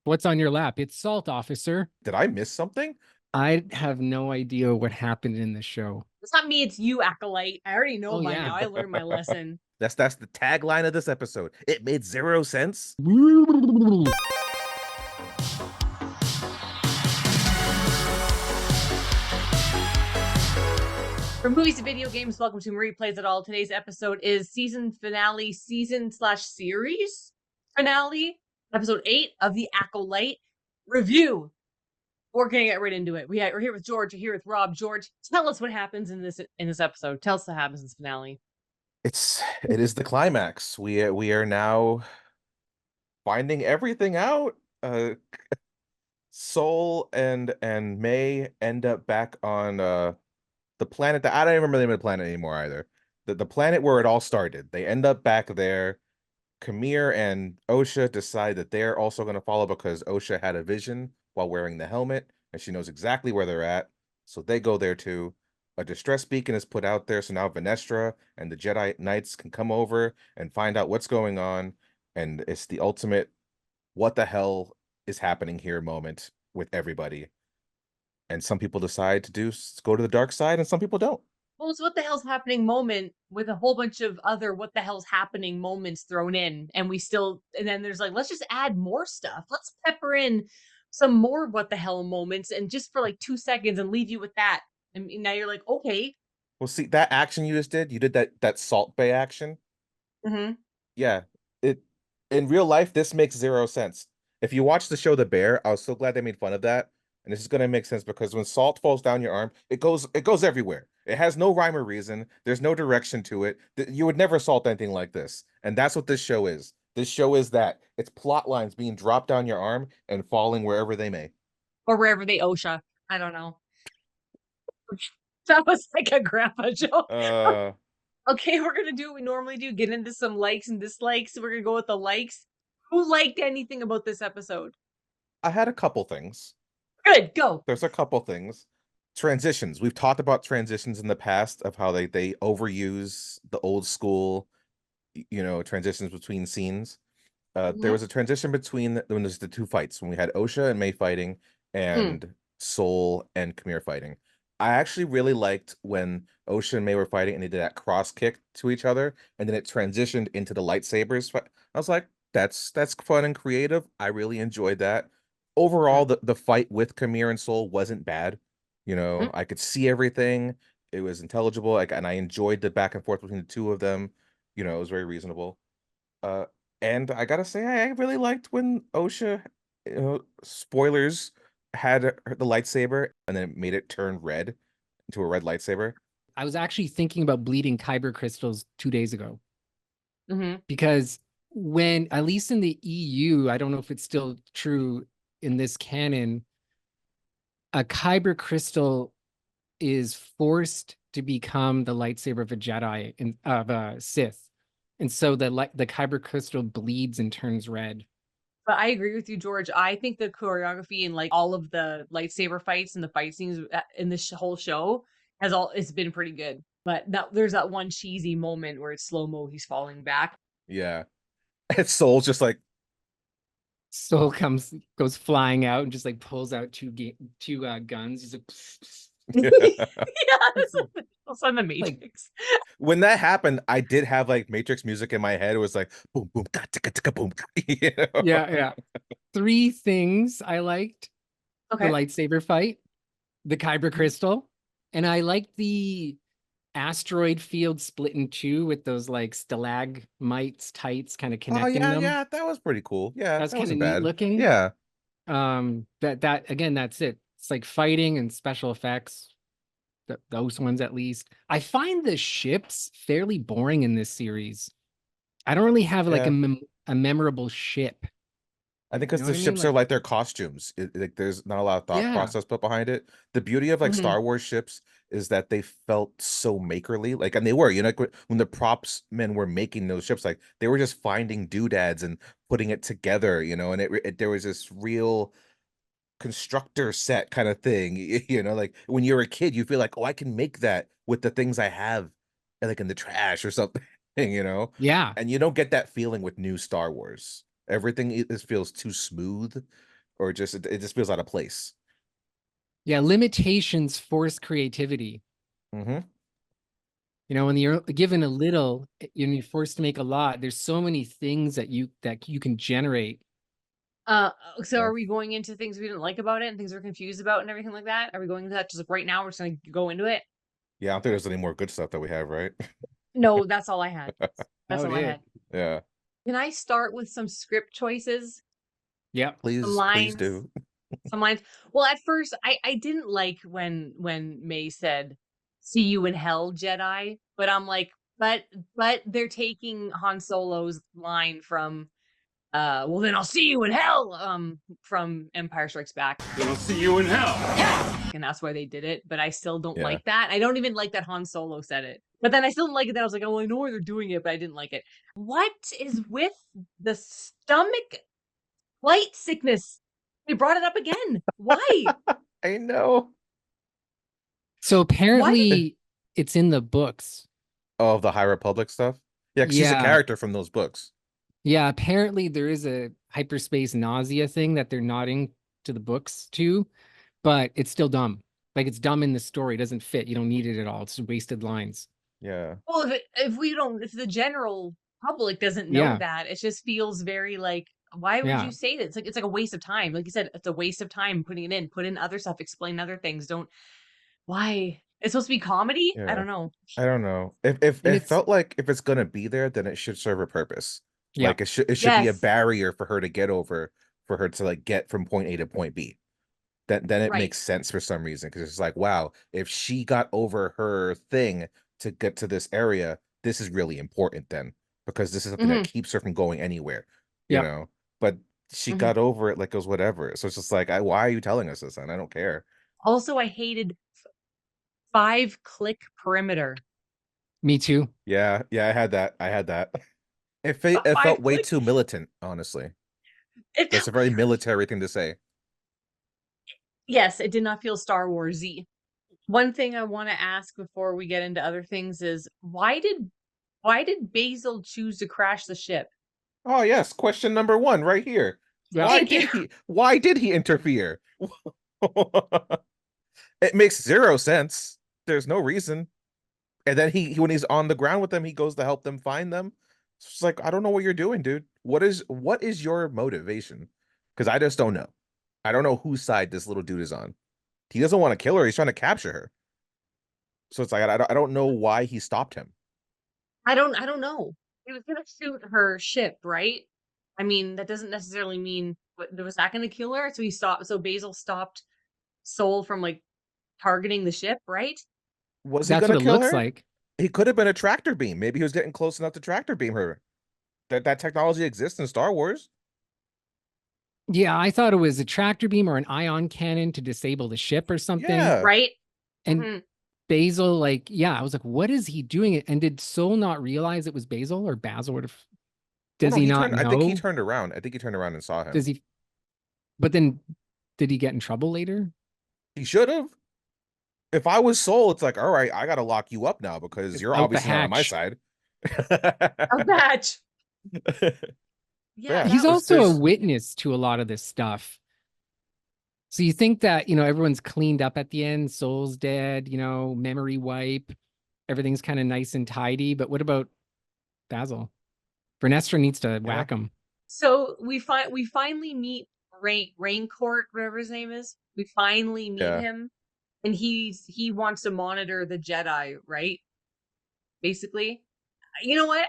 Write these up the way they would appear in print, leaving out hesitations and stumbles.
What's on your lap? It's salt, officer. Did I miss something? I have no idea what happened in the show. It's not me, it's you, Acolyte. I already know by now. I Yeah. learned my lesson. That's the tagline of this episode. It made 0 sense. From movies to video games, welcome to Marie Plays It All. Today's episode is season series finale, episode 8 of the Acolyte review. We're gonna get right into it. We're here with George. We're here with Rob. George, tell us what happens in this episode. Tell us what happens in this finale. It is the climax. We are now finding everything out. Soul and May end up back on the planet that I don't even remember the name of the planet anymore either. The planet where it all started. They end up back there. Camille and Osha decide that they're also going to follow because Osha had a vision while wearing the helmet, and she knows exactly where they're at. So they go there too. A distress beacon is put out there, so now Venestra and the Jedi Knights can come over and find out what's going on. And it's the ultimate what the hell is happening here moment with everybody. And some people decide to go to the dark side, and some people don't. Well, it's what the hell's happening moment with a whole bunch of other what the hell's happening moments thrown in. And then there's like, let's just add more stuff. Let's pepper in some more what the hell moments and just for like 2 seconds and leave you with that. And now you're like, okay. Well, see, that action you did that Salt Bay action. Mm-hmm. Yeah. In real life, this makes 0 sense. If you watch the show The Bear, I was so glad they made fun of that. And this is going to make sense because when salt falls down your arm, it goes everywhere. It has no rhyme or reason. There's no direction to it. You would never salt anything like this. And that's what this show is. This show is that. It's plot lines being dropped down your arm and falling wherever they may. Or wherever they OSHA. I don't know. That was like a grandpa joke. Okay, we're going to do what we normally do. Get into some likes and dislikes. We're going to go with the likes. Who liked anything about this episode? I had a couple things. Good, go. There's a couple things. Transitions. We've talked about transitions in the past of how they overuse the old school, transitions between scenes. There was a transition between when there's the two fights, when we had Osha and May fighting and Soul and Camille fighting. I actually really liked when Osha and May were fighting and they did that cross kick to each other, and then it transitioned into the lightsabers. I was like, that's fun and creative. I really enjoyed that. Overall, the fight with Camille and Soul wasn't bad. I could see everything. It was intelligible, and I enjoyed the back and forth between the two of them. It was very reasonable. And I gotta say, I really liked when Osha, spoilers, had the lightsaber and then it made it turn red into a red lightsaber. I was actually thinking about bleeding kyber crystals 2 days ago. Because when, at least in the EU, I don't know if it's still true in this canon, a kyber crystal is forced to become the lightsaber of a Jedi of a Sith. And so the kyber crystal bleeds and turns red. But I agree with you, George. I think the choreography and like all of the lightsaber fights and the fight scenes in this whole show it's been pretty good. But there's that one cheesy moment where it's slow-mo, he's falling back. Yeah. And Soul's just like Soul goes flying out and just like pulls out two guns. He's like yeah, it's on the Matrix. When that happened, I did have like Matrix music in my head. It was like boom, boom, boom. Yeah. 3 things I liked. Okay. The lightsaber fight, the kyber crystal, and I liked the asteroid field split in 2 with those like stalagmites tights kind of connecting them. Yeah, that was pretty cool. Yeah, that's kind of neat looking. Yeah. That again, that's it. It's like fighting and special effects. Those ones, at least. I find the ships fairly boring in this series. I don't really have like a memorable ship. I think because the ships are like their costumes. There's not a lot of thought process put behind it. The beauty of like Star Wars ships is that they felt so makerly, and they were, when the props men were making those ships, like they were just finding doodads and putting it together, and there was this real constructor set kind of thing, like when you're a kid, you feel like, oh, I can make that with the things I have, like in the trash or something, Yeah. And you don't get that feeling with new Star Wars. Everything feels too smooth, or just it just feels out of place. Yeah, limitations force creativity. Mm-hmm. You know, when you're given a little, you're forced to make a lot. There's so many things that you can generate. So are we going into things we didn't like about it and things we're confused about and everything like that? Are we going into that just like right now? We're just gonna go into it. Yeah, I don't think there's any more good stuff that we have, right? No, that's all I had. That's all I it. had. Yeah. Can I start with some script choices? Yeah. Please do. Some lines. Well, at first I didn't like when May said, "See you in hell, Jedi," but I'm like, but they're taking Han Solo's line from well then I'll see you in hell from Empire Strikes Back. Then I'll see you in hell. And that's why they did it, but I still don't Yeah. like that. I don't even like that Han Solo said it. But then I still didn't like it that I was like, oh, I know why they're doing it, but I didn't like it. What is with the stomach flight sickness? They brought it up again. Why? I know. So apparently it's in the books. Oh, the High Republic stuff? Yeah, 'cause she's a character from those books. Yeah, apparently there is a hyperspace nausea thing that they're nodding to the books too, but it's still dumb. Like it's dumb in the story. It doesn't fit. You don't need it at all. It's wasted lines. Yeah. Well, if the general public doesn't know that, it just feels very like, why would you say that? It's like a waste of time. Like you said, it's a waste of time putting it in. Put in other stuff, explain other things. Don't why? It's supposed to be comedy? Yeah. I don't know. If it felt like if it's gonna be there, then it should serve a purpose. Yeah. Like it should be a barrier for her to get over, for her to like get from point A to point B. Then it makes sense for some reason, because it's like, wow, if she got over her thing to get to this area, this is really important then, because this is something that keeps her from going anywhere. You know, but she got over it like it was whatever. So it's just like, why are you telling us this? And I don't care. Also, I hated 5-click perimeter. Me too. Yeah, I had that. It felt way too militant, honestly. That's a very military thing to say. Yes, it did not feel Star Wars-y. One thing I want to ask before we get into other things is why did Basil choose to crash the ship? Oh yes, question number 1 right here. Why did he interfere? It makes 0 sense. There's no reason. And then he when he's on the ground with them, he goes to help them find them. It's just like, I don't know what you're doing, dude. What is your motivation? Because I just don't know. I don't know whose side this little dude is on. He doesn't want to kill her. He's trying to capture her. So it's like, I don't know why he stopped him. I don't know. He was gonna shoot her ship, right? I mean, that doesn't necessarily mean was that gonna kill her? So Basil stopped Soul from like targeting the ship, right? Was he That's gonna what it kill looks her? like. He could have been a tractor beam. Maybe he was getting close enough to tractor beam her. That technology exists in Star Wars. Yeah, I thought it was a tractor beam or an ion cannon to disable the ship or something. Yeah. Right? And Basil, like, I was like, what is he doing? And did Soul not realize it was Basil or Basil? Does he not know? I think he turned around. I think he turned around and saw him. Does he? But then, did he get in trouble later? He should have. If I was Soul, it's like, all right, I gotta lock you up now because you're obviously not on my side. A batch. Yeah, he's also a witness to a lot of this stuff. So you think that, everyone's cleaned up at the end, Soul's dead, memory wipe, everything's kind of nice and tidy. But what about Basil? Vernestra needs to whack him. So we finally meet Raincourt, whatever his name is. We finally meet him, and he wants to monitor the Jedi, right? Basically, you know what?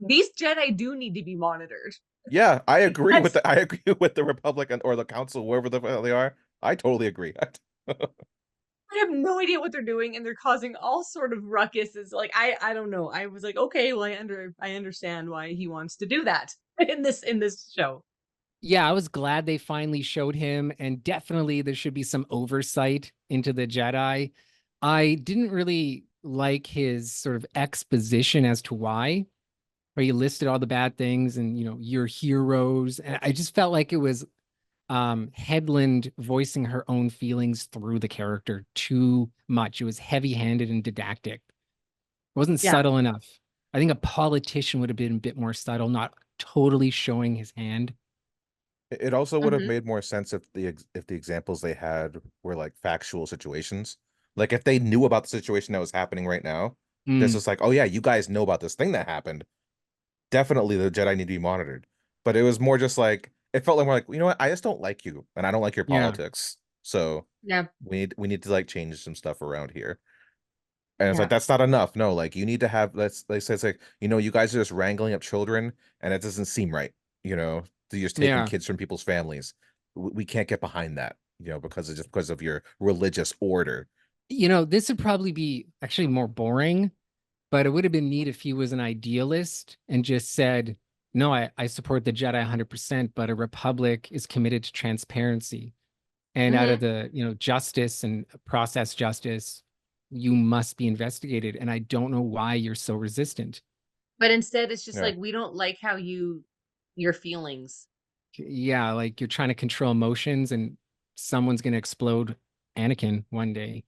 These Jedi do need to be monitored. Yeah, I agree with the Republic or the Council, wherever the hell they are. I totally agree. I have no idea what they're doing, and they're causing all sort of ruckuses. Like I don't know. I was like, okay, well, I understand why he wants to do that in this show. Yeah, I was glad they finally showed him, and definitely there should be some oversight into the Jedi. I didn't really like his sort of exposition as to why, where he listed all the bad things and, your heroes. And I just felt like it was Headland voicing her own feelings through the character too much. It was heavy-handed and didactic. It wasn't subtle enough. I think a politician would have been a bit more subtle, not totally showing his hand. It also would have made more sense if the examples they had were like factual situations. Like if they knew about the situation that was happening right now, this is like, oh yeah, you guys know about this thing that happened. Definitely the Jedi need to be monitored. But it was more just like it felt like more like, you know what, I just don't like you and I don't like your Yeah. politics. So Yeah. we need to like change some stuff around here. And it's Yeah. like that's not enough. No, like you need to have let's say it's like, you know, you guys are just wrangling up children and it doesn't seem right, you know. You're just taking Yeah. kids from people's families. We can't get behind that, you know, because of your religious order. You know, this would probably be actually more boring, but it would have been neat if he was an idealist and just said, no, I support the Jedi 100%, but a republic is committed to transparency. And out of the, you know, justice and process justice, you must be investigated. And I don't know why you're so resistant. But instead, it's just Yeah. like, we don't like how your feelings. Yeah, like you're trying to control emotions and someone's going to explode Anakin one day.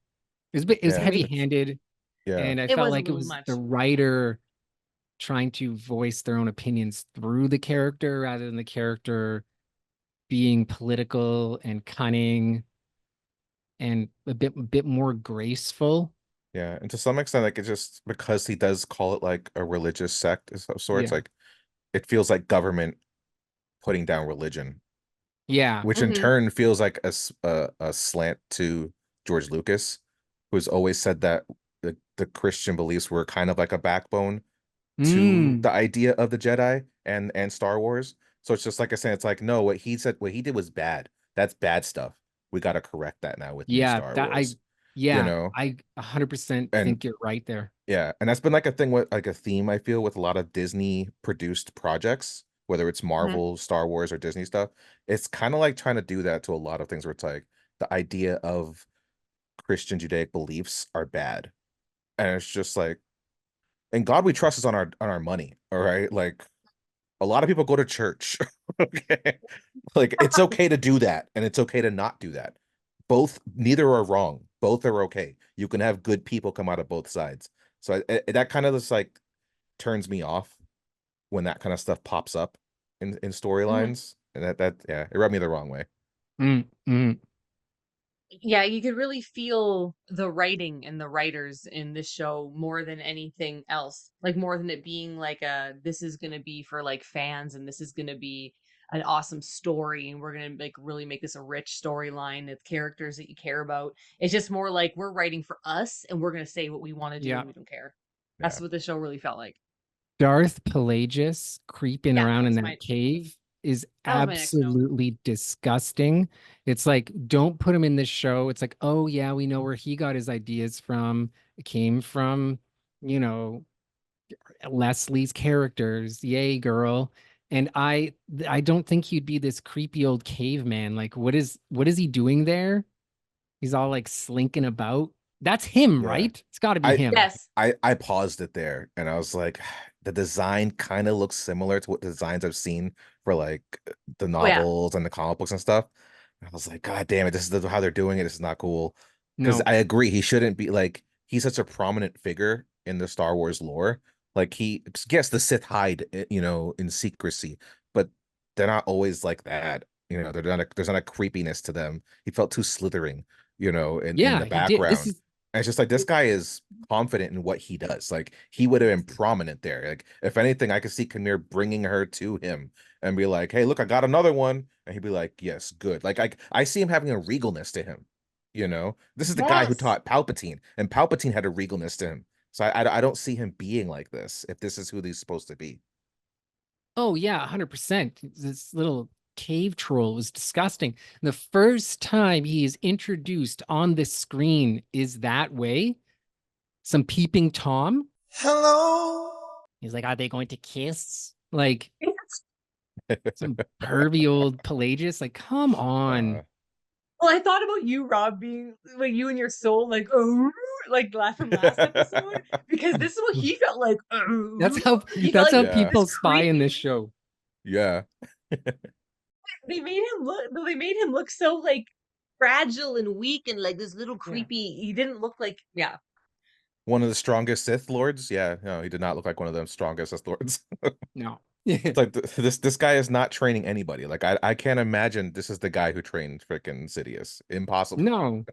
It was Yeah, it's heavy-handed, yeah. and I It felt was a like it little was much. the writer trying to voice their own opinions through the character rather than the character being political and cunning and a bit more graceful. Yeah, and to some extent, like it's just because he does call it like a religious sect of sorts, Yeah. like it feels like government putting down religion, Yeah. which in turn feels like a slant to George Lucas, who's always said that the Christian beliefs were kind of like a backbone to Mm. the idea of the Jedi and Star Wars. So it's just like I said, it's like no, what he said, what he did was bad. That's bad stuff. We got to correct that now with new Yeah, Star that Wars, you yeah, know? I 100% And think you're right there. yeah, and that's been like a thing with like a theme I feel with a lot of Disney produced projects, whether it's Marvel, Star Wars, or Disney stuff. It's kind of like trying to do that to a lot of things where it's like the idea of Christian Judaic beliefs are bad. And it's just like, and God we trust is on our money, all right? Like a lot of people go to church. Okay. Like it's okay to do that and it's okay to not do that. Both neither are wrong. Both are okay. You can have good people come out of both sides. So that kind of just like turns me off when that kind of stuff pops up in storylines. And that yeah, it rubbed me the wrong way. Mm, mm. Yeah, you could really feel the writing and the writers in this show more than anything else. Like more than it being like this is gonna be for like fans and this is gonna be an awesome story and we're gonna like really make this a rich storyline with characters that you care about. It's just more like we're writing for us and we're gonna say what we want to do Yeah. and we don't care. Yeah. That's what the show really felt like. Darth Plagueis creeping Yeah, around in that's that cave is that was my next note. absolutely disgusting. It's like, don't put him in this show. It's like, oh yeah, we know where he got his ideas from. It came from, you know, Leslie's characters. Yay, girl. And I don't think he'd be this creepy old caveman. Like, what is he doing there? He's all like slinking about. That's him, Yeah. right? It's got to be I him. Yes. I paused it there and I was like, the design kind of looks similar to what designs I've seen for like the Oh yeah. novels and the comic books and stuff. And I was like, God damn it, this is how they're doing it. This is not cool. Because No. I agree, he shouldn't be like he's such a prominent figure in the Star Wars lore. Like he, yes, the Sith hide, you know, in secrecy, but they're not always like that. You know, there's not a creepiness to them. He felt too slithering, you know, in Yeah, the he did. This background. is And it's just like this guy is confident in what he does. Like he would have been prominent there. Like if anything, I could see Kamir bringing her to him and be like, "Hey, look, I got another one," and he'd be like, "Yes, good." Like I see him having a regalness to him. You know, this is the guy who Yes. taught Palpatine, and Palpatine had a regalness to him. So I don't see him being like this if this is who he's supposed to be. Oh yeah, 100%. This little cave troll was disgusting. The first time he is introduced on the screen is that way. Some peeping Tom. Hello. He's like, are they going to kiss? Like some pervy old Pelagius. Like, come on. Well, I thought about you, Rob, being like you and your soul, like oh, like from last episode, because this is what he felt like. Oh. That's how He felt that's like how Yeah. people this spy in creepy. this show. Yeah. They made him look. They made him look so like fragile and weak and like this little creepy. He didn't look like One of the strongest Sith Lords? Yeah, no, he did not look like one of them strongest Sith Lords. No. It's like this guy is not training anybody. Like I can't imagine this is the guy who trained freaking Sidious. Impossible. No.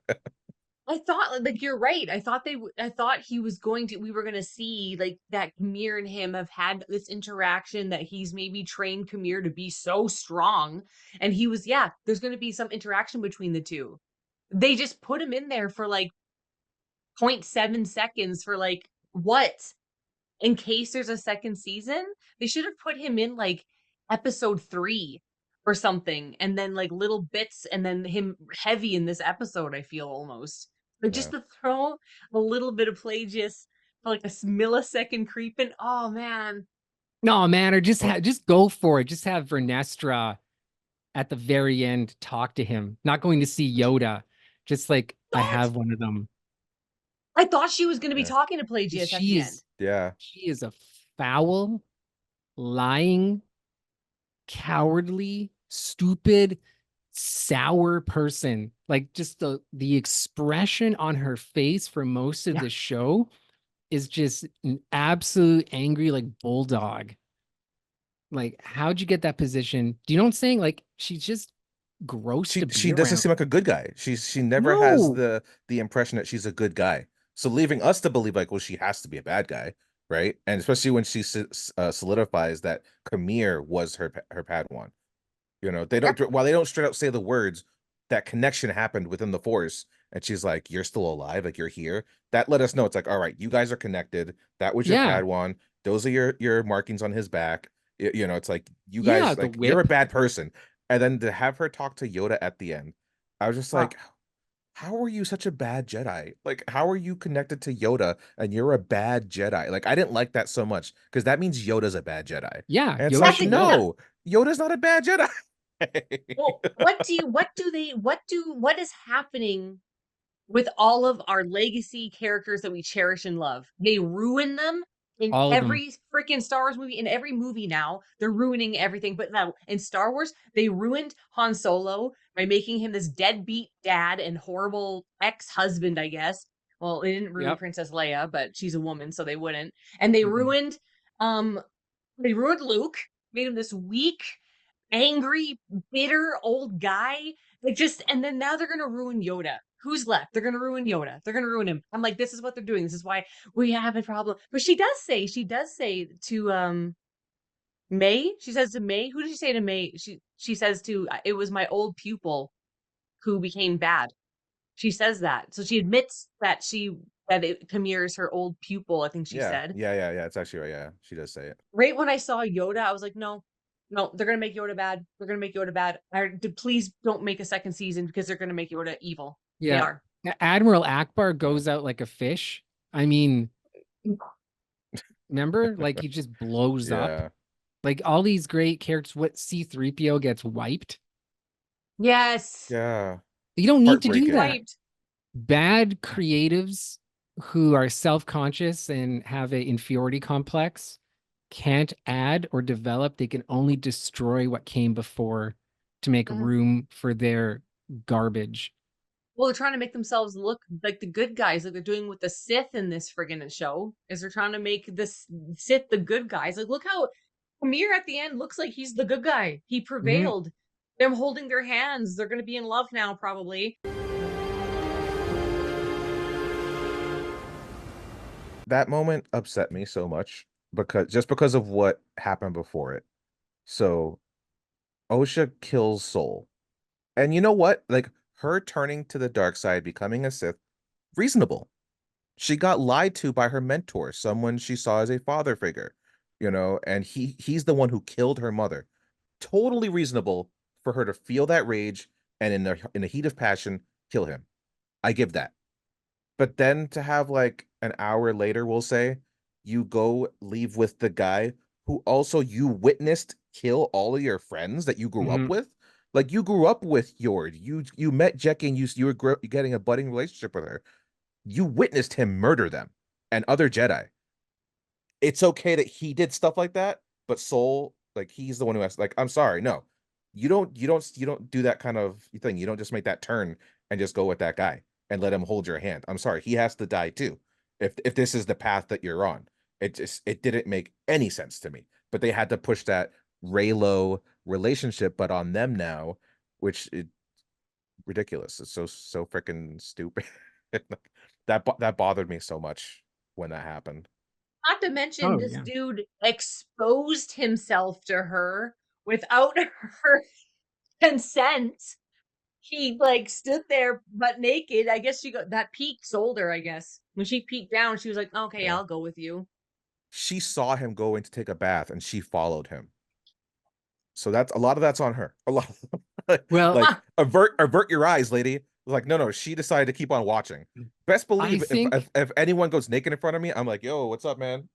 I thought, like, you're right. I thought he was going to, we were going to see, like, that Camille and him have had this interaction, that he's maybe trained Camille to be so strong. And he was, yeah, there's going to be some interaction between the two. They just put him in there for like 0.7 seconds for like, what? In case there's a second season? They should have put him in like episode 3 or something, and then like little bits, and then him heavy in this episode, I feel almost. But just Yeah. to throw a little bit of Plagueis for like a millisecond creeping. Oh man. No, man, or just go for it. Just have Vernestra at the very end talk to him. Not going to see Yoda. Just like I have one of them. I thought she was going to be Yeah. talking to Plagueis at the end. Yeah. She is a foul, lying, cowardly, stupid, sour person. Like just the expression on her face for most of Yeah. the show is just an absolute angry like bulldog. Like, how'd you get that position? Do you know what I'm saying? Like, she's just gross to She be doesn't around. seem like a good guy. She never has No. the impression that she's a good guy. So leaving us to believe like, well, she has to be a bad guy, right? And especially when she solidifies that Camille was her Padawan. You know, they don't while they don't straight out say the words, that connection happened within the Force, and she's like, "You're still alive, like you're here." That let us know it's like, all right, you guys are connected. That was your Yeah. Padawan. Those are your markings on his back. You know, it's like you Yeah, guys the like you're a whip. bad person. And then to have her talk to Yoda at the end, I was just like, how are you such a bad Jedi? Like, how are you connected to Yoda and you're a bad Jedi? Like, I didn't like that so much because that means Yoda's a bad Jedi. Yeah, And it's Yoda like, should go. no, Yoda's not a bad Jedi. Well, what is happening with all of our legacy characters that we cherish and love? They ruin them in All of them. every freaking Star Wars movie. In every movie now, they're ruining everything. But now in Star Wars, they ruined Han Solo by making him this deadbeat dad and horrible ex-husband, I guess. Well, they didn't ruin Yep. Princess Leia, but she's a woman, so they wouldn't. And they Mhm. um ruined Luke, made him this weak, angry, bitter old guy. Like, just, and then now they're gonna ruin Yoda. Who's left? They're gonna ruin Yoda. They're gonna ruin him. I'm like, this is what they're doing. This is why we have a problem. But she does say to May. She says to May. Who did she say to May? She says to, it was my old pupil who became bad. She says that. So she admits that Camille is her old pupil, I think she Yeah, said. yeah. It's actually right. Yeah, she does say it. Right when I saw Yoda, I was like, no, they're gonna make Yoda bad. They're gonna make Yoda bad. Please don't make a second season, because they're gonna make Yoda evil. They Yeah. are. Admiral Akbar goes out like a fish. I mean, remember? Like he just blows up. Yeah. Like all these great characters, what C-3PO gets wiped. Yes. Yeah. You don't need to do Heartbreaking. that. Wiped. Bad creatives who are self-conscious and have an inferiority complex can't add or develop. They can only destroy what came before to make Mhm. room for their garbage. Well, they're trying to make themselves look like the good guys, like they're doing with the Sith in this friggin' show. Is they're trying to make this Sith the good guys. Like, look how Amir at the end looks like he's the good guy. He prevailed. Them holding their hands. They're gonna be in love now, probably. That moment upset me so much because of what happened before it. So Osha kills Soul. And you know what? Like her turning to the dark side, becoming a Sith, reasonable. She got lied to by her mentor, someone she saw as a father figure, you know, and he's the one who killed her mother. Totally reasonable for her to feel that rage and in the heat of passion kill him. I give that. But then to have like an hour later, we'll say, you go leave with the guy who also you witnessed kill all of your friends that you grew up with. Like you grew up with Yord. You met Jackie and you were getting a budding relationship with her. You witnessed him murder them and other Jedi. It's okay that he did stuff like that, but Soul, like he's the one who has like, I'm sorry, no. You don't do that kind of thing. You don't just make that turn and just go with that guy and let him hold your hand. I'm sorry, he has to die too. if this is the path that you're on. It didn't make any sense to me. But they had to push that Reylo relationship, but on them now, which is ridiculous. It's so freaking stupid. That bothered me so much when that happened. Not to mention, this yeah. dude exposed himself to her without her consent. He like stood there butt naked. I guess she got that peak sold her, I guess. When she peeked down, she was like, okay, Yeah. I'll go with you. She saw him go in to take a bath and she followed him. So that's a lot of that's on her. A lot Well, like avert your eyes, lady. Like, no, she decided to keep on watching. Best believe if anyone goes naked in front of me, I'm like, yo, what's up, man?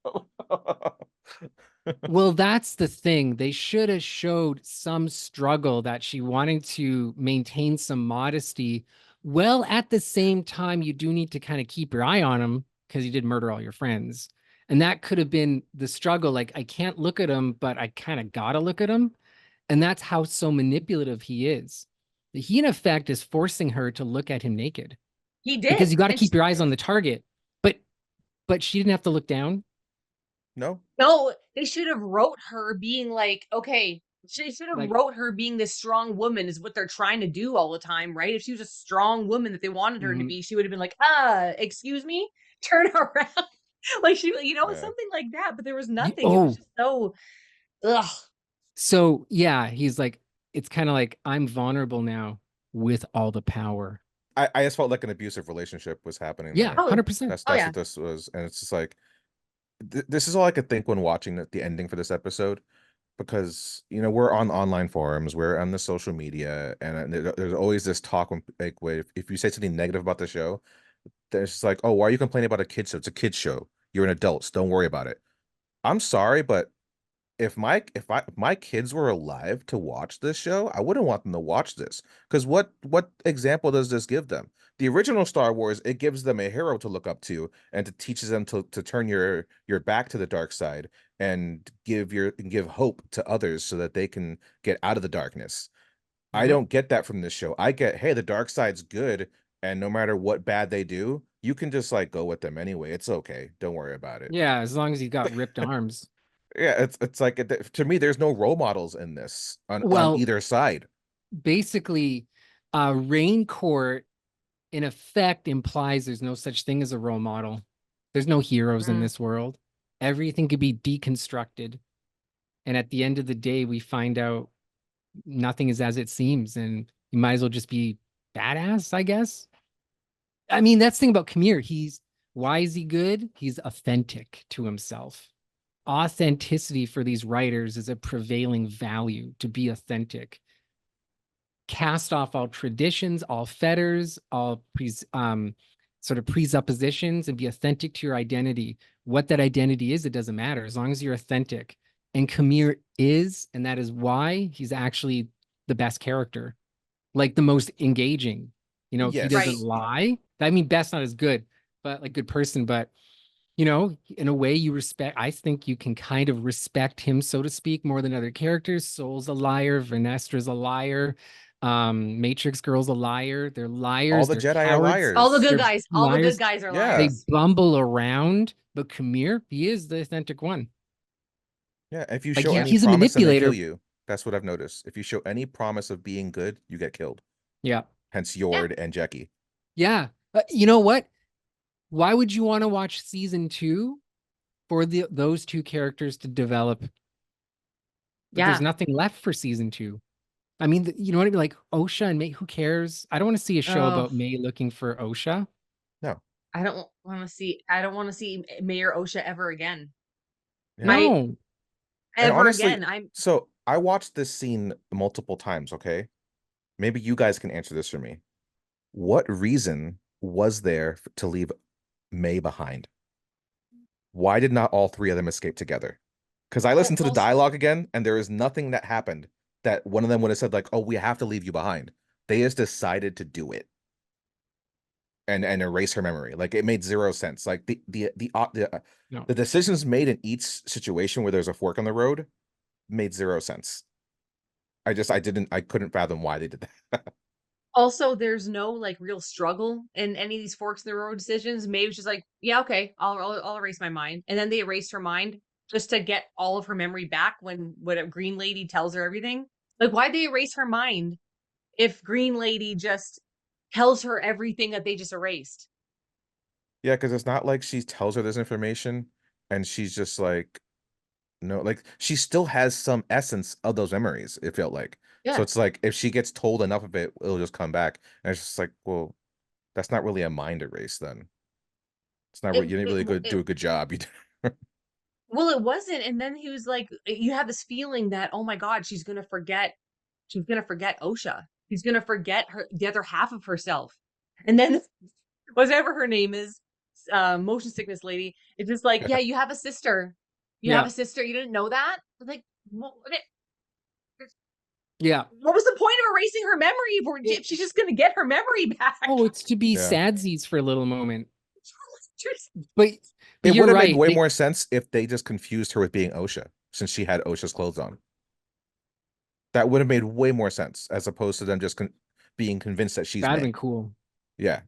well, that's the thing. They should have showed some struggle that she wanting to maintain some modesty. Well, at the same time, you do need to kind of keep your eye on him because you did murder all your friends. And that could have been the struggle. Like, I can't look at him, but I kind of gotta look at him. And that's how so manipulative he is. He, in effect, is forcing her to look at him naked. He did. Because you got to And keep your eyes on the target. But she didn't have to look down. No. No, they should have wrote her being like, okay, she should have Like- wrote her being this strong woman is what they're trying to do all the time, right? If she was a strong woman that they wanted her to be, she would have been like, excuse me, turn around. Like she, Yeah. something like that. But there was nothing. It Oh, was just so, ugh. so yeah, he's like, it's kind of like, I'm vulnerable now with all the power. I just felt like an abusive relationship was happening Yeah, there. 100%. That's yeah. what this was. And it's just like, this is all I could think when watching the ending for this episode, because we're on online forums, we're on the social media, and there's always this talk when, like, if you say something negative about the show, there's just like, oh, why are you complaining about a kid show? It's a kid show. You're an adult, so don't worry about it. I'm sorry, but if my kids were alive to watch this show, I wouldn't want them to watch this, because what example does this give them? The original Star Wars, it gives them a hero to look up to and to teaches them to turn your back to the dark side and give hope to others so that they can get out of the darkness. I don't get that from this show. I get, hey, the dark side's good, and no matter what bad they do, you can just like go with them anyway. It's okay. Don't worry about it. Yeah, as long as you got ripped arms. Yeah, it's like, to me, there's no role models in this on either side. Basically, Rain Court in effect implies there's no such thing as a role model. There's no heroes in this world. Everything could be deconstructed. And at the end of the day, we find out nothing is as it seems, and you might as well just be badass, I guess. I mean, that's the thing about Khmer. Why is he good? He's authentic to himself. Authenticity for these writers is a prevailing value, to be authentic. Cast off all traditions, all fetters, all sort of presuppositions, and be authentic to your identity. What that identity is, it doesn't matter as long as you're authentic. And Khmer is, and that is why he's actually the best character, like the most engaging. Yes. He doesn't lie. I mean, best not as good, but like good person. But in a way you respect, I think you can kind of respect him, so to speak, more than other characters. Soul's a liar, Vernestra's a liar, Matrix Girl's a liar. They're liars. All the they're Jedi cowards. are liars. All the good They're guys. liars. All the good guys are Yeah. They liars. bumble around, but Khmer, he is the authentic one. Yeah, if you Like, show any he's a promise, then they kill manipulator. you. That's what I've noticed. If you show any promise of being good, you get killed. Yeah. Hence Yord and Jackie. Yeah. You know what? Why would you want to watch season 2 for those two characters to develop? But there's nothing left for season 2. I mean, you know what I mean? Like Osha and May, who cares? I don't want to see a show about May looking for Osha. No. I don't want to see Mayor Osha ever again. Yeah. No. Honestly, again. So I watched this scene multiple times, okay? Maybe you guys can answer this for me. What reason was there to leave May behind? Why did not all three of them escape together? Because I listened to the dialogue again, and there is nothing that happened that one of them would have said, like, oh, we have to leave you behind. They just decided to do it and erase her memory. Like, it made zero sense. Like the decisions made in each situation where there's a fork on the road made zero sense. I couldn't fathom why they did that. Also, there's no like real struggle in any of these forks in the road decisions. Maeve's just like, yeah, okay, I'll erase my mind, and then they erase her mind just to get all of her memory back when a Green Lady tells her everything. Like, why'd they erase her mind if Green Lady just tells her everything that they just erased? Yeah, because it's not like she tells her this information and she's just like, no, like she still has some essence of those memories, it felt like. So Yeah. it's like if she gets told enough of it, it'll just come back. And it's just like, well, that's not really a mind erase then. It's not It, you didn't it, really it do a good job. well, it wasn't, and then he was like, you have this feeling that, oh my God, she's gonna forget OSHA. She's gonna forget the other half of herself. And then whatever her name is, motion sickness lady, it's just like, yeah, you have a sister. You have Yeah. a sister. You didn't know that? Like, Yeah. what was the point of erasing her memory if she's just gonna get her memory back? Oh, it's to be Yeah. sadsies for a little moment. But It you're would have made right. way more sense if they just confused her with being OSHA, since she had OSHA's clothes on. That would have made way more sense as opposed to them just being convinced that she's That'd have May. been cool. Yeah.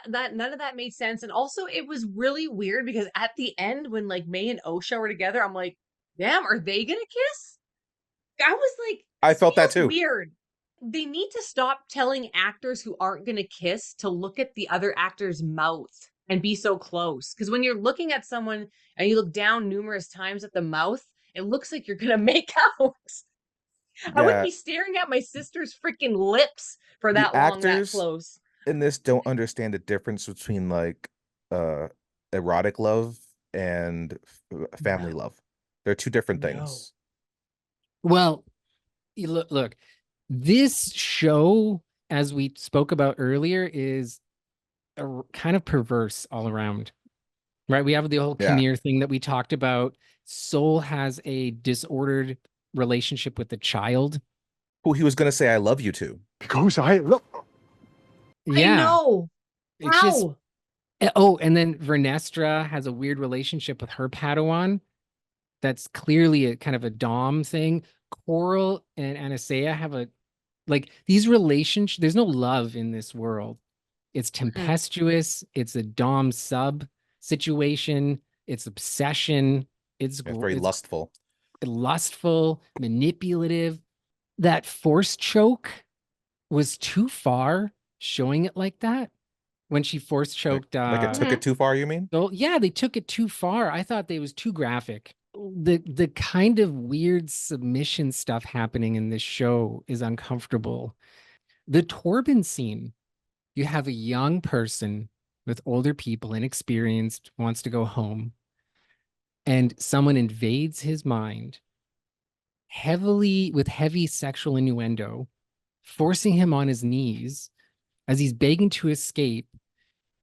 That none of that made sense. And also it was really weird because at the end when like May and OSHA were together, I'm like, damn, are they gonna kiss? I was like, I this felt that feels too. weird. They need to stop telling actors who aren't gonna kiss to look at the other actor's mouth and be so close. Because when you're looking at someone and you look down numerous times at the mouth, it looks like you're gonna make out. I wouldn't Yeah. be staring at my sister's freaking lips for The that long, that actors close. in this don't understand the difference between like uh erotic love and family No, love. They're two different no. things. Well, look, this show, as we spoke about earlier, is kind of perverse all around, right? We have the whole Yeah. Khmer thing that we talked about. Soul has a disordered relationship with the child. Who he was gonna say I love you to. Because I love. I Yeah. know. It's just, How? oh, and then Vernestra has a weird relationship with her Padawan. That's clearly a kind of a dom thing. Coral and Anastasia have a like these relationships. There's no love in this world. It's Mm-mm. tempestuous. It's a dom sub situation. It's obsession. It's very It's lustful. lustful, manipulative. That force choke was too far showing it like that when she force choked Like it took it too far, you mean? so yeah, they took it too far. I thought they was too graphic. The kind of weird submission stuff happening in this show is uncomfortable. The Torben scene, you have a young person with older people, inexperienced, wants to go home, and someone invades his mind with heavy sexual innuendo, forcing him on his knees as he's begging to escape.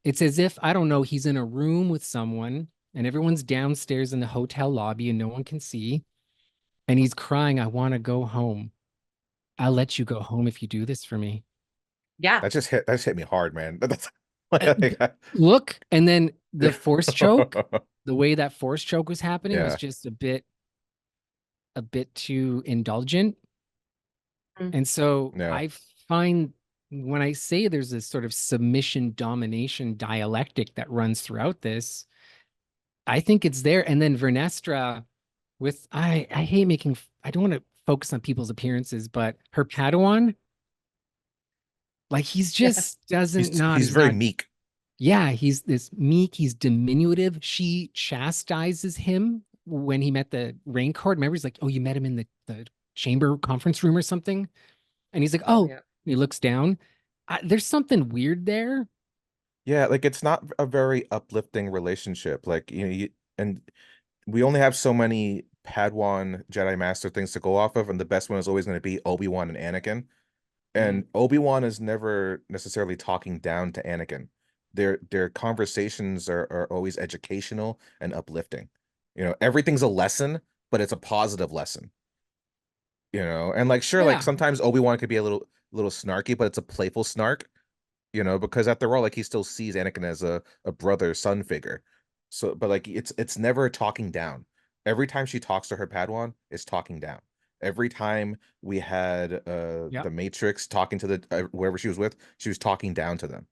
It's as if, I don't know, he's in a room with someone and everyone's downstairs in the hotel lobby and no one can see. And he's crying, I want to go home. I'll let you go home if you do this for me. Yeah. That just hit me hard, man. That's Uh, Look, and then the force choke, the way that force choke was happening was Yeah. just a bit too indulgent. And so Yeah. I find when I say there's this sort of submission domination dialectic that runs throughout this, I think it's there. And then Vernestra with I hate making I don't want to focus on people's appearances, but her Padawan, like he's just doesn't not He's he's very not meek. yeah, he's this meek, he's diminutive. She chastises him when he met the rain court. Remember, he's like, oh, you met him in the chamber conference room or something. And he's like, oh, Yeah. he looks down. There's something weird there. Yeah, like it's not a very uplifting relationship. Like, and we only have so many Padawan Jedi Master things to go off of, and the best one is always going to be Obi-Wan and Anakin. And Obi-Wan is never necessarily talking down to Anakin. Their conversations are always educational and uplifting. Everything's a lesson, but it's a positive lesson. And like sure, like Yeah. sometimes Obi-Wan could be a little snarky, but it's a playful snark. Because after all, like he still sees Anakin as a brother son figure. So, but like it's never talking down. Every time she talks to her Padawan, it's talking down. Every time we had Yeah. the Matrix talking to the whoever she was with, she was talking down to them.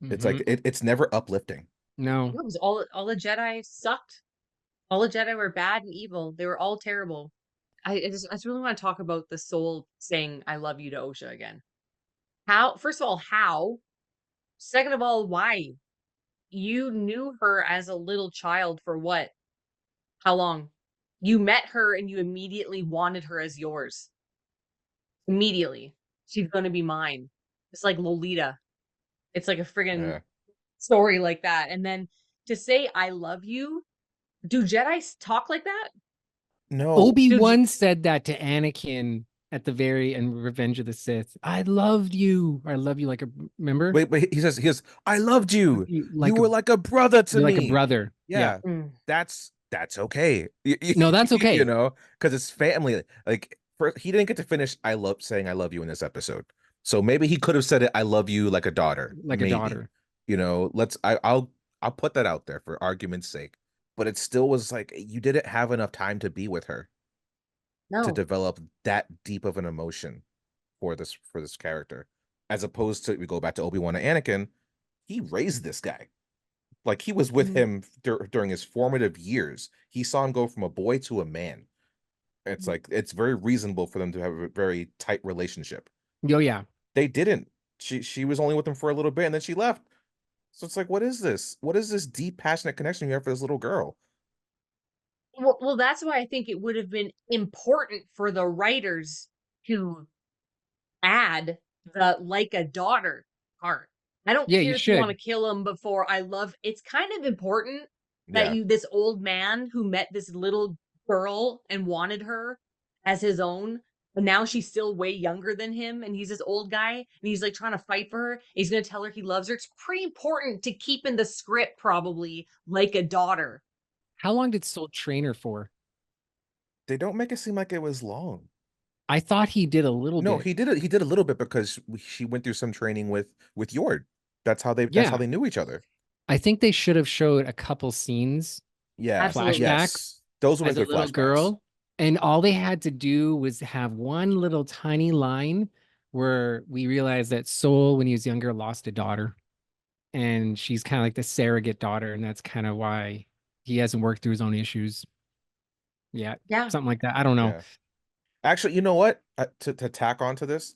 It's like Mhm. it's never uplifting. No. It was all the Jedi sucked. All the Jedi were bad and evil. They were all terrible. I just really want to talk about the soul saying "I love you" to Osha again. How? First of all, how? Second of all, why? You knew her as a little child for what? How long? You met her and you immediately wanted her as yours. Immediately. She's gonna be mine. It's like Lolita. It's like a friggin' Yeah. story like that. And then to say I love you, do Jedi talk like that? No. Obi-Wan said that to Anakin at the very end, Revenge of the Sith. I loved you. I love you like a, remember? Wait, he says, I loved you. You You like were like a brother to you're like a me. brother. Yeah. Yeah, that's okay. No, that's okay. Because it's family. Like he didn't get to finish saying I love you in this episode. So maybe he could have said it, I love you like a daughter. Like a Maybe. daughter. I'll put that out there for argument's sake. But it still was like you didn't have enough time to be with her to No. develop that deep of an emotion for this character. As opposed to, we go back to Obi-Wan and Anakin, he raised this guy. Like he was with him during his formative years. He saw him go from a boy to a man. It's like it's very reasonable for them to have a very tight relationship. Oh yeah. They didn't. She was only with him for a little bit and then she left. So it's like, what is this? What is this deep, passionate connection you have for this little girl? Well, that's why I think it would have been important for the writers to add the like a daughter part. I don't Yeah, you care if you want to should. kill him before I love. It's kind of important that Yeah. this old man who met this little girl and wanted her as his own, but now she's still way younger than him and he's this old guy and he's like trying to fight for her. He's going to tell her he loves her. It's pretty important to keep in the script probably like a daughter. How long did Soul train her for? They don't make it seem like it was long. I thought he did a little No, bit. he did it. He did a little bit because she went through some training with Yord. That's how Yeah. they knew each other. I think they should have showed a couple scenes, Yeah. Absolutely. flashbacks, Yes. Those were as a good little flashbacks. girl. And all they had to do was have one little tiny line where we realized that Soul, when he was younger, lost a daughter. And she's kind of like the surrogate daughter. And that's kind of why he hasn't worked through his own issues yet. Yeah. Something like that. I don't know. Yeah. Actually, you know what? To tack onto this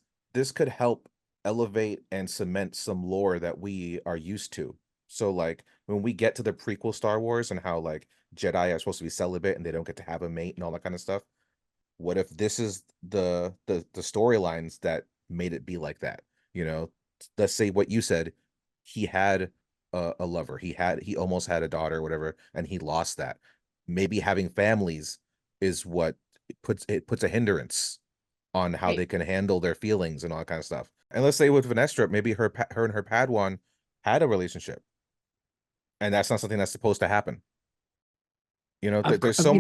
could help elevate and cement some lore that we are used to. So like when we get to the prequel Star Wars and how like Jedi are supposed to be celibate and they don't get to have a mate and all that kind of stuff. What if this is the storylines that made it be like that? Let's say what you said, he had a lover, he almost had a daughter or whatever, and he lost that. Maybe having families is what puts a hindrance on how they can handle their feelings and all that kind of stuff. And let's say with Vanestra, maybe her and her Padawan had a relationship, and that's not something that's supposed to happen. There's so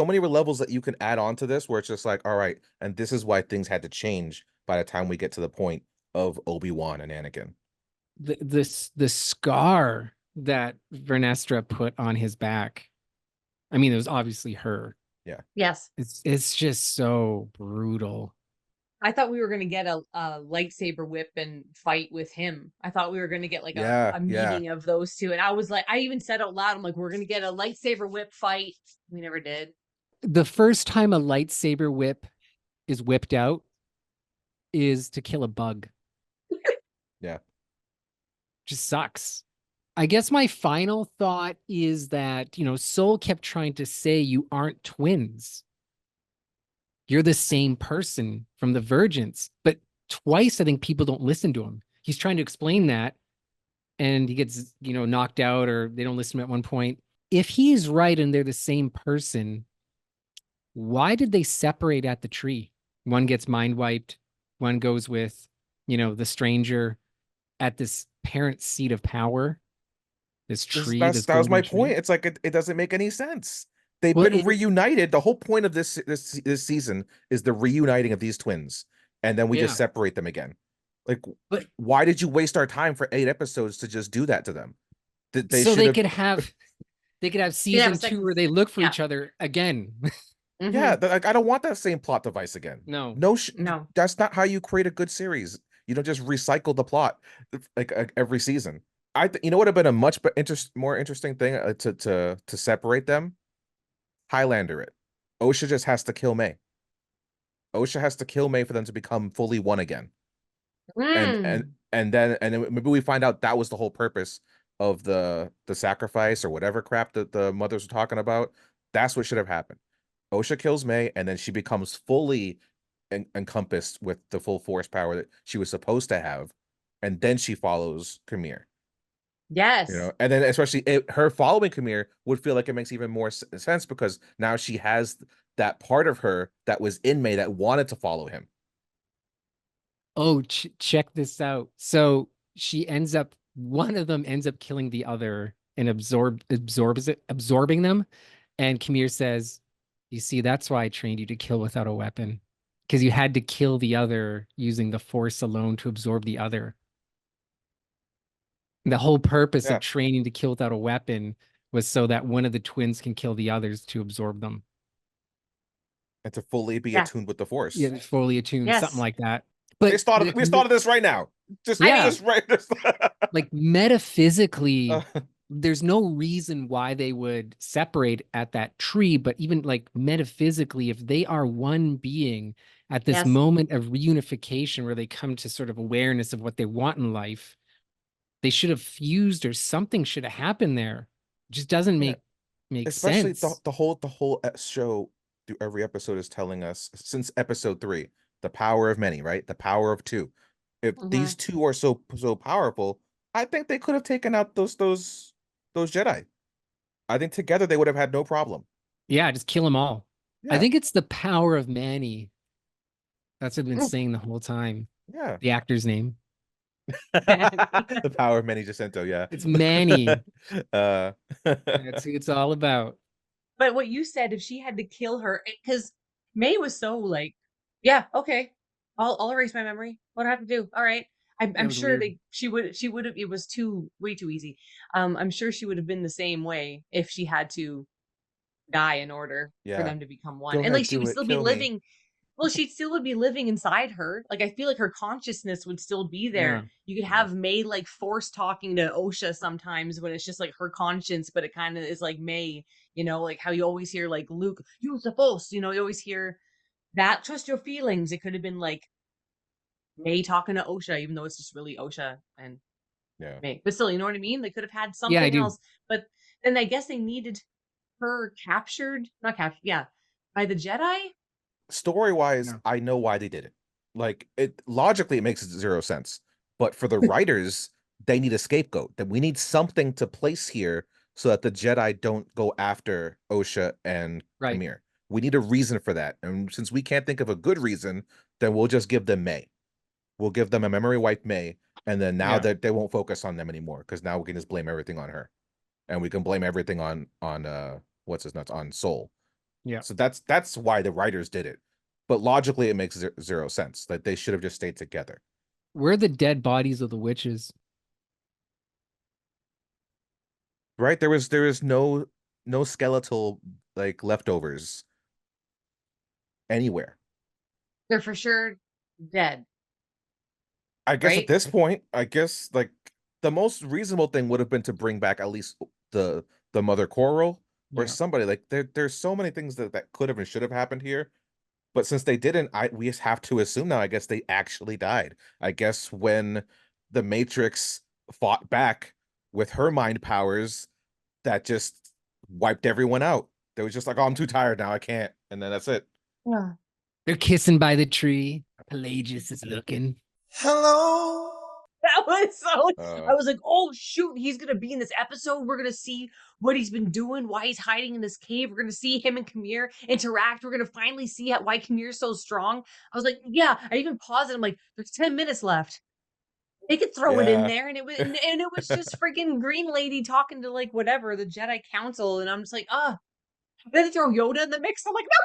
many levels that you can add on to this where it's just like, all right, and this is why things had to change by the time we get to the point of Obi-Wan and Anakin. The scar that Vernestra put on his back. I mean, it was obviously her. Yeah. Yes. It's just so brutal. I thought we were going to get a lightsaber whip and fight with him. I thought we were going to get like a meeting of those two. And I was like, I even said out loud, I'm like, we're going to get a lightsaber whip fight. We never did. The first time a lightsaber whip is whipped out is to kill a bug. Yeah. Just sucks. I guess my final thought is that, Soul kept trying to say you aren't twins. You're the same person from the Virgins. But twice, I think people don't listen to him. He's trying to explain that, and he gets, knocked out, or they don't listen to him at one point. If he's right and they're the same person, why did they separate at the tree? One gets mind wiped, one goes with, the stranger at this parent seat of power. This tree. That was my point. It's like it doesn't make any sense. They've been reunited. The whole point of this season is the reuniting of these twins, and then we just separate them again. Like, why did you waste our time for 8 episodes to just do that to them? They could have season 2 where they look for each other again. Yeah, like I don't want that same plot device again. No. No. That's not how you create a good series. You don't just recycle the plot like every season. You know what would have been a much more interesting thing to separate them? Highlander it. OSHA just has to kill May. OSHA has to kill May for them to become fully one again. And Mm. then maybe we find out that was the whole purpose of the sacrifice or whatever crap that the mothers were talking about. That's what should have happened. OSHA kills May, and then she becomes fully encompassed with the full force power that she was supposed to have, and then she follows Camille. Yes. You know, and then especially her following Camille would feel like it makes even more sense because now she has that part of her that was in May that wanted to follow him. Oh, check this out. So one of them ends up killing the other and absorbing them. And Kamir says, "You see, that's why I trained you to kill without a weapon, because you had to kill the other using the force alone to absorb the other. And the whole purpose Yeah. of training to kill without a weapon was so that one of the twins can kill the others to absorb them. And to fully be attuned with the force. Yeah, fully attuned, something Yes. like that. But we started this right now. Just right. Like metaphysically, there's no reason why they would separate at that tree, but even like metaphysically, if they are one being at this moment of reunification where they come to sort of awareness of what they want in life, they should have fused or something should have happened there. It just doesn't make especially sense. the whole show through every episode is telling us since episode 3, the power of many, right? The power of two. If these two are so powerful, I think they could have taken out those Jedi. I think together they would have had no problem. Yeah, just kill them all. Yeah. I think it's the power of Manny. That's what I've been saying the whole time. Yeah. The actor's name. The power of Manny Jacinto, yeah. It's Manny. That's who it's all about. But what you said, if she had to kill her, because May was so like, yeah, okay, I'll erase my memory. What do I have to do? All right. I'm sure she would have. It was way too easy. I'm sure she would have been the same way if she had to die in order for them to become one. And like she would still be living. Well, she still would be living inside her. Like I feel like her consciousness would still be there. Yeah. You could have May like force talking to OSHA sometimes when it's just like her conscience, but it kind of is like May, you know, like how you always hear like Luke, use the force, you know, you always hear that, trust your feelings. It could have been like May talking to OSHA, even though it's just really OSHA and May. But still, you know what I mean? They could have had something else. But then I guess they needed her by the Jedi. Story-wise, I know why they did it. Like it logically, it makes zero sense. But for the writers, they need a scapegoat. That we need something to place here so that the Jedi don't go after OSHA and Camille. We need a reason for that. And since we can't think of a good reason, then we'll just give them May. We'll give them a memory wipe May, and then now that they won't focus on them anymore because now we can just blame everything on her, and we can blame everything on what's his nuts on Soul. Yeah. So that's why the writers did it. But logically, it makes zero sense. That they should have just stayed together. Where are the dead bodies of the witches? Right? There was no skeletal like leftovers anywhere. They're for sure dead. I guess at this point, I guess like the most reasonable thing would have been to bring back at least the Mother Coral or somebody. Like there's so many things that could have and should have happened here. But since they didn't, we just have to assume now, I guess they actually died. I guess when the Matrix fought back with her mind powers, that just wiped everyone out. They was just like, oh, I'm too tired now. I can't. And then that's it. Yeah. They're kissing by the tree. Pelagius is looking. Hello. That was so. I was like, oh shoot, he's gonna be in this episode. We're gonna see what he's been doing, why he's hiding in this cave. We're gonna see him and Camille interact. We're gonna finally see why Camille's so strong. I was like, yeah. I even paused it. I'm like, there's 10 minutes left. They could throw it in there, and it was just freaking Green Lady talking to like whatever the Jedi Council, and I'm just like, then they throw Yoda in the mix. I'm like, no.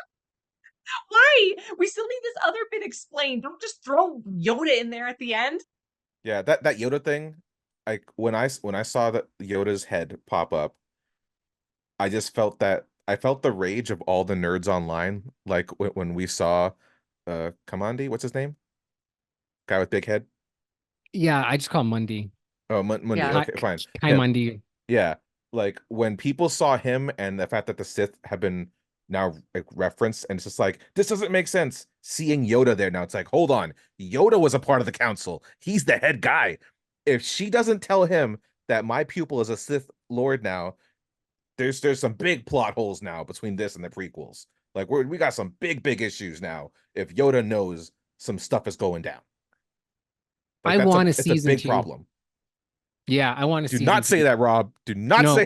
Why? We still need this other bit explained. Don't just throw Yoda in there at the end. Yeah, that Yoda thing, like when I saw that Yoda's head pop up, I just felt that I felt the rage of all the nerds online, like when we saw Kamandi, what's his name? Guy with big head. Yeah, I just call him Mundy. Oh, Mundi. Yeah. Okay, fine. Kai Him. Mundy. Yeah. Like when people saw him and the fact that the Sith have been now like, referenced, and it's just like, this doesn't make sense. Seeing Yoda there now, it's like, hold on. Yoda was a part of the council. He's the head guy. If she doesn't tell him that my pupil is a Sith Lord now, there's some big plot holes now between this and the prequels. Like we got some big issues now if Yoda knows some stuff is going down. Like I want a it's a season big 2. problem. Yeah, I want a Do season not 2. say that, Rob. Do not No. say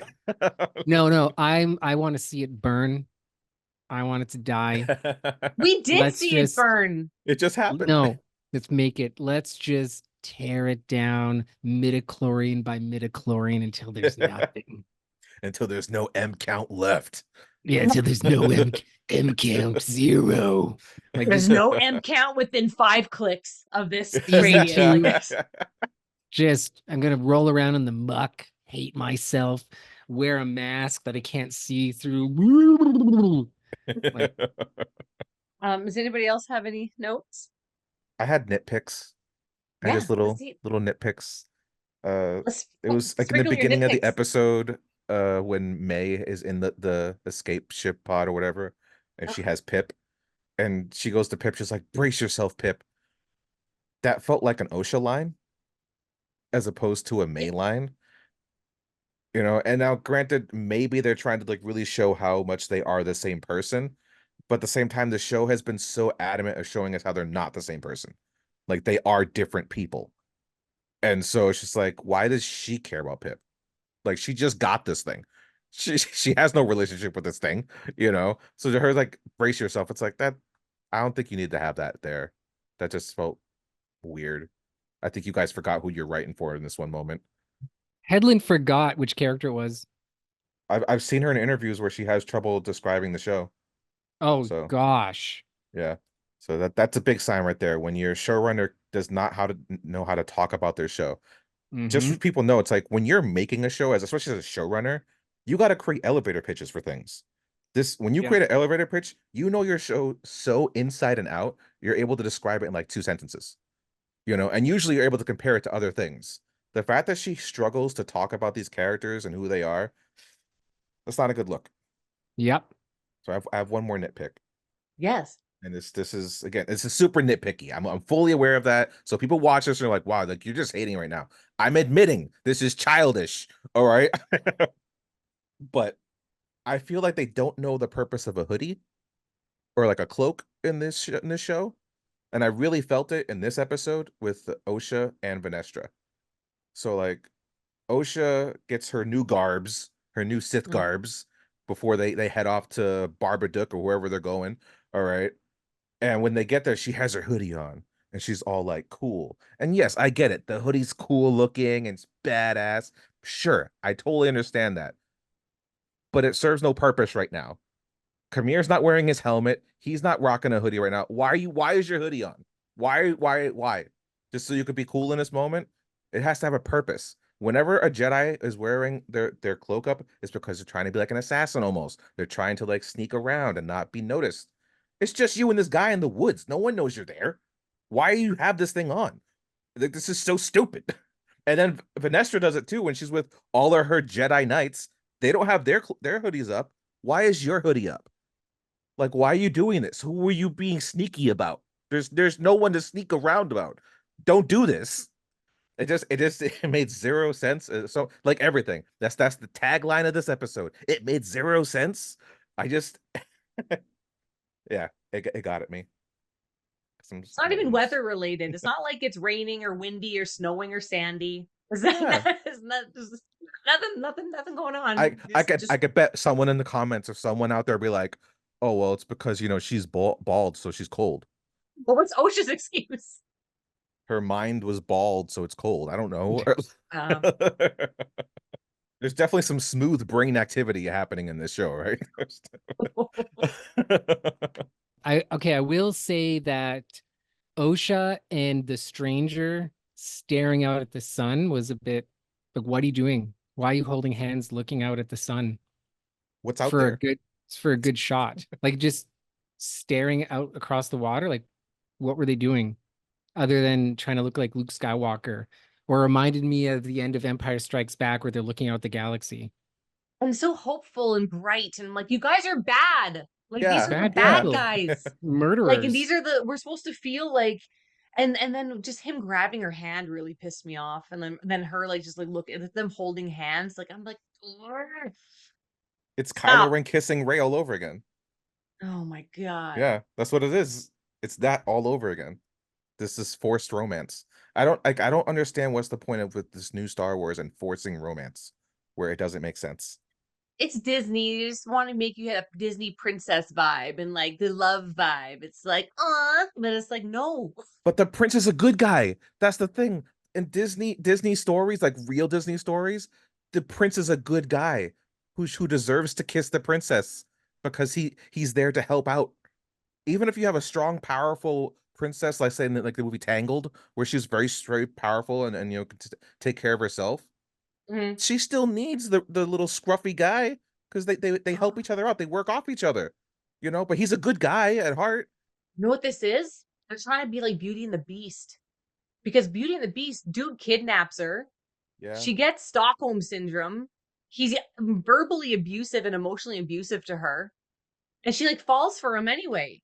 No. I want to see it burn. I want it to die. We did Let's see just it burn. It just happened. No. Let's make it. Let's just tear it down midichlorian by midichlorian until there's nothing. Until there's no M count left. Yeah, until there's no M count 0. Like There's no M count within 5 clicks of this Season radius. 2. Like this. Just I'm gonna roll around in the muck, hate myself, wear a mask that I can't see through. Like, Does anybody else have any notes? I had nitpicks. I Yeah, just let's little see. nitpicks. Let's It was like in the sprinkle your beginning of the nitpicks. episode, when May is in the escape ship pod or whatever, and she has Pip, and she goes to Pip, she's like, brace yourself, Pip. That felt like an OSHA line as opposed to a May line. You know, and now granted, maybe they're trying to like really show how much they are the same person, but at the same time, the show has been so adamant of showing us how they're not the same person. Like they are different people. And so it's just like, why does she care about Pip? Like she just got this thing. She has no relationship with this thing, you know? So to her, like, brace yourself. It's like that. I don't think you need to have that there. That just felt weird. I think you guys forgot who you're writing for in this one moment. Headland forgot which character it was. I've seen her in interviews where she has trouble describing the show. Oh So gosh. yeah. So that's a big sign right there. When your showrunner does not know how to talk about their show. Just so people know, it's like when you're making a show, especially as a showrunner, you got to create elevator pitches for things. When you create an elevator pitch, you know your show so inside and out, you're able to describe it in like 2 sentences, you know, and usually you're able to compare it to other things. The fact that she struggles to talk about these characters and who they are, that's not a good look. Yep. So I have one more nitpick. Yes. And this is again, this is super nitpicky. I'm fully aware of that. So people watch this and are like, wow, like you're just hating right now. I'm admitting this is childish. All right. But I feel like they don't know the purpose of a hoodie or like a cloak in this show. And I really felt it in this episode with Osha and Venestra. So like Osha gets her new garbs, her new Sith garbs before they head off to Barbadook or wherever they're going. All right. And when they get there, she has her hoodie on and she's all like cool. And yes, I get it. The hoodie's cool looking and it's badass. Sure, I totally understand that. But it serves no purpose right now. Kamir's not wearing his helmet. He's not rocking a hoodie right now. Why is your hoodie on? Why? Just so you could be cool in this moment? It has to have a purpose. Whenever a Jedi is wearing their cloak up, it's because they're trying to be like an assassin almost. They're trying to like sneak around and not be noticed. It's just you and this guy in the woods. No one knows you're there. Why do you have this thing on? Like, this is so stupid. And then Venestra does it too when she's with all of her Jedi Knights. They don't have their hoodies up. Why is your hoodie up? Like, why are you doing this? Who are you being sneaky about? There's no one to sneak around about. Don't do this. It made 0 sense. So like everything. That's the tagline of this episode. It made 0 sense. I just yeah, it got at me. It's not even weather related. It's not like it's raining or windy or snowing or sandy. It's nothing going on. I could bet someone in the comments or someone out there be like, oh well, it's because she's bald, so she's cold. Well, what's OSHA's excuse? Her mind was bald, so it's cold. I don't know. There's definitely some smooth brain activity happening in this show, right? I will say that OSHA and the stranger staring out at the sun was a bit like, what are you doing? Why are you holding hands looking out at the sun? What's out there? for a good shot. Like just staring out across the water. Like, what were they doing other than trying to look like Luke Skywalker? Or reminded me of the end of Empire Strikes Back where they're looking out the galaxy. And so hopeful and bright, and I'm like, you guys are bad. Like these Yeah, are the Bad bad people. guys. Murderers. Like, and these are we're supposed to feel like, and then just him grabbing her hand really pissed me off, and then her like just like look at them holding hands, like I'm like, "Ugh, it's Kylo stop." Ren kissing Rey all over again. Oh my god. Yeah, that's what it is. It's that all over again. This is forced romance. I don't understand what's the point of with this new Star Wars and forcing romance where it doesn't make sense. It's Disney. They just want to make you have a Disney princess vibe and like the love vibe. It's like, but it's like, no. But the prince is a good guy. That's the thing. In Disney stories, like real Disney stories, the prince is a good guy who deserves to kiss the princess because he's there to help out. Even if you have a strong, powerful princess, like say in like the movie Tangled, where she's very straight, powerful, and can take care of herself, Mhm. she still needs the little scruffy guy because they help each other out. They work off each other, But he's a good guy at heart. You know what this is? They're trying to be like Beauty and the Beast. Because Beauty and the Beast, dude kidnaps her. Yeah, She gets Stockholm syndrome. He's verbally abusive and emotionally abusive to her. And she like falls for him anyway.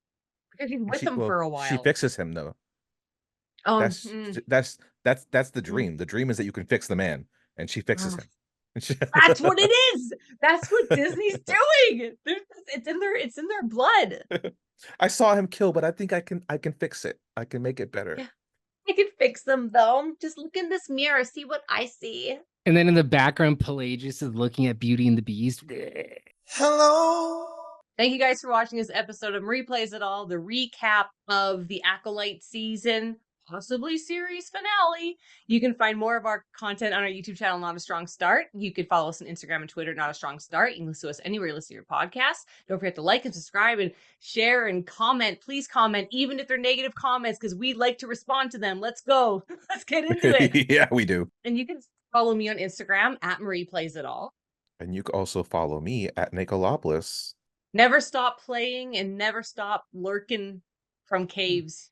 Because he's and with she him well for a she while. fixes him though. That's Mm, that's the mm, dream. The dream is that you can fix the man, and she fixes mm. him. That's what it is. That's what Disney's doing. It's in their blood. I saw him kill, but I think I can fix it. I can make it better. Yeah. I can fix them though. Just look in this mirror, see what I see. And then in the background, Pelagius is looking at Beauty and the Beast. Hello. Thank you guys for watching this episode of Replays It All, the recap of the Acolyte season, possibly series finale. You can find more of our content on our YouTube channel, Not a Strong Start. You can follow us on Instagram and Twitter, Not a Strong Start. You can listen to us anywhere you listen to your podcast. Don't forget to like and subscribe and share and comment. Please comment, even if they're negative comments, because we like to respond to them. Let's go. Let's get into it. Yeah, we do. And you can follow me on Instagram at Marie Plays It All. And you can also follow me at Nicolopoulos. Never stop playing and never stop lurking from caves.